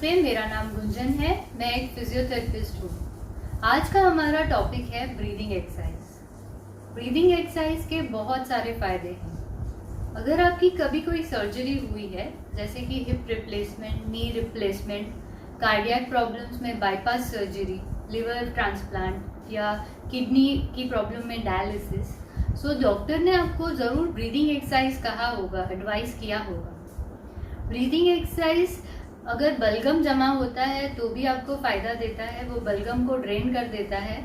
नमस्ते, मेरा नाम गुंजन है। मैं एक फिजियोथेरेपिस्ट हूँ। आज का हमारा टॉपिक है ब्रीदिंग एक्सरसाइज। ब्रीदिंग एक्सरसाइज के बहुत सारे फायदे हैं। अगर आपकी कभी कोई सर्जरी हुई है, जैसे कि hip replacement, knee replacement, cardiac problems में बाईपास सर्जरी, लिवर ट्रांसप्लांट या किडनी की प्रॉब्लम में डायलिसिस, सो डॉक्टर ने आपको ज़रूर ब्रीदिंग एक्सरसाइज कहा होगा, एडवाइस किया होगा। ब्रीदिंग एक्सरसाइज अगर बलगम जमा होता है तो भी आपको फ़ायदा देता है, वो बलगम को ड्रेन कर देता है।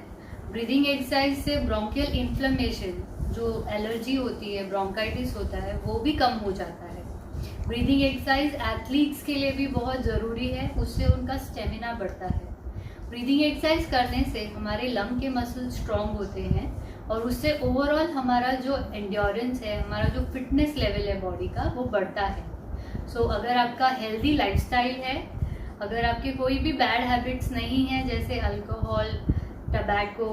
ब्रीदिंग एक्सरसाइज से ब्रोंकियल इन्फ्लेमेशन, जो एलर्जी होती है, ब्रोंकाइटिस होता है, वो भी कम हो जाता है। ब्रीदिंग एक्सरसाइज एथलीट्स के लिए भी बहुत ज़रूरी है, उससे उनका स्टेमिना बढ़ता है। ब्रीदिंग एक्सरसाइज करने से हमारे लंग के मसल स्ट्रॉन्ग होते हैं और उससे ओवरऑल हमारा जो एंड्योरेंस है, हमारा जो फिटनेस लेवल है बॉडी का, वो बढ़ता है। सो अगर आपका हेल्दी लाइफस्टाइल है, अगर आपके कोई भी बैड हैबिट्स नहीं है जैसे अल्कोहल, टबैको,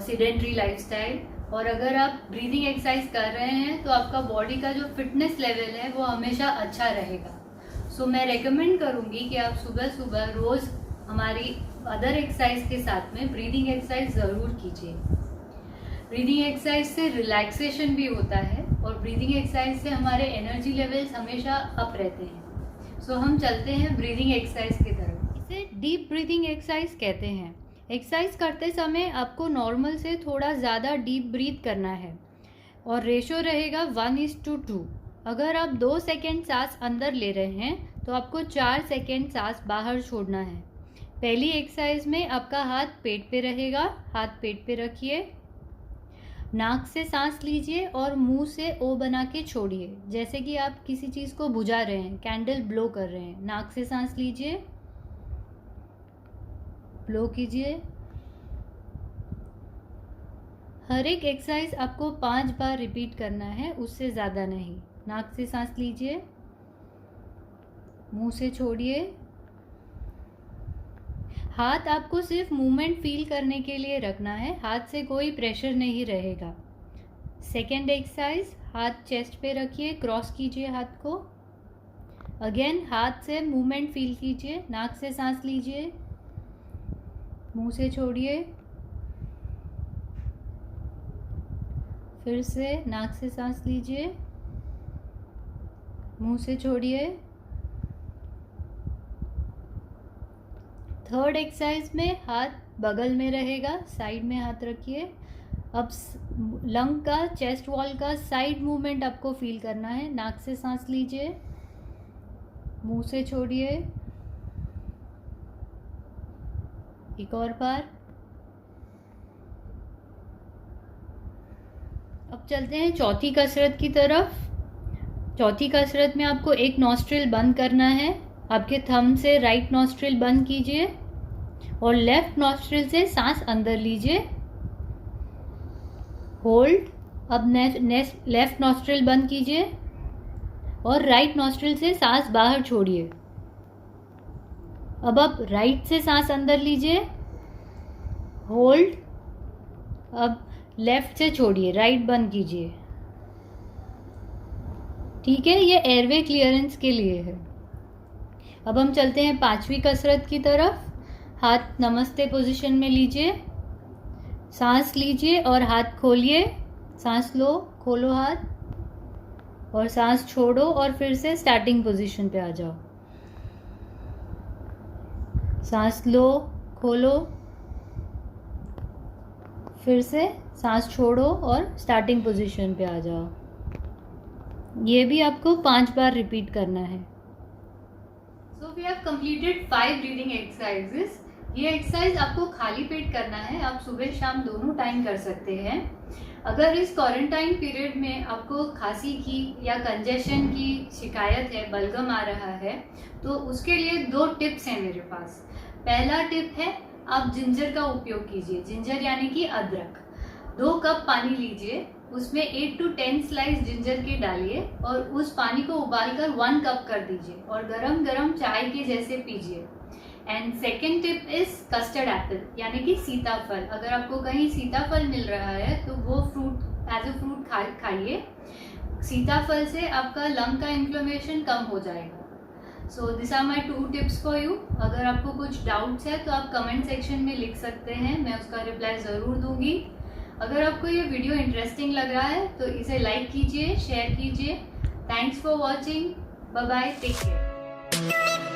सीडेंट्री लाइफस्टाइल, और अगर आप ब्रीदिंग एक्सरसाइज कर रहे हैं तो आपका बॉडी का जो फिटनेस लेवल है वो हमेशा अच्छा रहेगा। सो मैं रेकमेंड करूँगी कि आप सुबह सुबह रोज़ हमारी अदर एक्सरसाइज के साथ में ब्रीदिंग एक्सरसाइज ज़रूर कीजिए। ब्रीदिंग एक्सरसाइज से रिलैक्सेशन भी होता है और ब्रीदिंग एक्सरसाइज से हमारे एनर्जी लेवल्स हमेशा अप रहते हैं। सो हम चलते हैं ब्रीदिंग एक्सरसाइज की तरफ। इसे डीप ब्रीदिंग एक्सरसाइज कहते हैं। एक्सरसाइज करते समय आपको नॉर्मल से थोड़ा ज़्यादा डीप ब्रीथ करना है और रेशो रहेगा 1:2। अगर आप 2 सेकेंड सांस अंदर ले रहे हैं तो आपको 4 सेकेंड सांस बाहर छोड़ना है। पहली एक्सरसाइज में आपका हाथ पेट पे रहेगा, हाथ पेट पे रखिए, नाक से सांस लीजिए और मुंह से ओ बना के छोड़िए, जैसे कि आप किसी चीज़ को बुझा रहे हैं, कैंडल ब्लो कर रहे हैं। नाक से सांस लीजिए, ब्लो कीजिए। हर एक एक्सरसाइज आपको 5 बार रिपीट करना है, उससे ज़्यादा नहीं। नाक से सांस लीजिए, मुंह से छोड़िए। हाथ आपको सिर्फ मूवमेंट फील करने के लिए रखना है, हाथ से कोई प्रेशर नहीं रहेगा। सेकेंड एक्सरसाइज, हाथ चेस्ट पे रखिए, क्रॉस कीजिए हाथ को। अगेन हाथ से मूवमेंट फील कीजिए। नाक से सांस लीजिए, मुंह से छोड़िए। फिर से नाक से सांस लीजिए, मुंह से छोड़िए। थर्ड एक्सरसाइज में हाथ बगल में रहेगा, साइड में हाथ रखिए। अब लंग का, चेस्ट वॉल का साइड मूवमेंट आपको फील करना है। नाक से सांस लीजिए, मुंह से छोड़िए। एक और बार। अब चलते हैं चौथी कसरत की तरफ। चौथी कसरत में आपको एक नॉस्ट्रिल बंद करना है। आपके थंब से राइट नॉस्ट्रिल बंद कीजिए और लेफ्ट नॉस्ट्रिल से सांस अंदर लीजिए, होल्ड। अब लेफ्ट नॉस्ट्रिल बंद कीजिए और राइट नॉस्ट्रिल से सांस बाहर छोड़िए। अब आप राइट से सांस अंदर लीजिए, होल्ड। अब लेफ्ट से छोड़िए, राइट बंद कीजिए। ठीक है, ये एयरवे क्लियरेंस के लिए है। अब हम चलते हैं 5वीं कसरत की तरफ। हाथ नमस्ते पोजीशन में लीजिए, सांस लीजिए और हाथ खोलिए। सांस लो, खोलो हाथ और सांस छोड़ो और फिर से स्टार्टिंग पोजीशन पे आ जाओ। सांस लो, खोलो, फिर से सांस छोड़ो और स्टार्टिंग पोजीशन पे आ जाओ। ये भी आपको 5 बार रिपीट करना है। So we have completed 5 breathing exercises. ये एक्सरसाइज आपको खाली पेट करना है, आप सुबह शाम दोनों टाइम कर सकते हैं। अगर इस क्वारंटाइन पीरियड में आपको खांसी की या कंजेशन की शिकायत है, बलगम आ रहा है, तो उसके लिए 2 टिप्स हैं मेरे पास। पहला टिप है, आप जिंजर का उपयोग कीजिए। जिंजर यानी कि अदरक। 2 कप पानी लीजिए, उसमें 8 to 10 स्लाइस जिंजर के डालिए और उस पानी को उबालकर 1 कप कर दीजिए और गरम गरम चाय के जैसे पीजिए। And second tip is custard Apple यानी कि सीताफल। अगर आपको कहीं सीताफल मिल रहा है तो वो फ्रूट एज अ फ्रूट खाइए। सीताफल से आपका लंग का इन्फ्लेमेशन कम हो जाएगा। So this are my 2 tips for you. अगर आपको कुछ डाउट्स है तो आप कमेंट सेक्शन में लिख सकते हैं, मैं उसका रिप्लाई ज़रूर दूंगी। अगर आपको ये वीडियो इंटरेस्टिंग लग रहा है तो इसे लाइक कीजिए, शेयर कीजिए। Thanks for watching, bye bye, take care.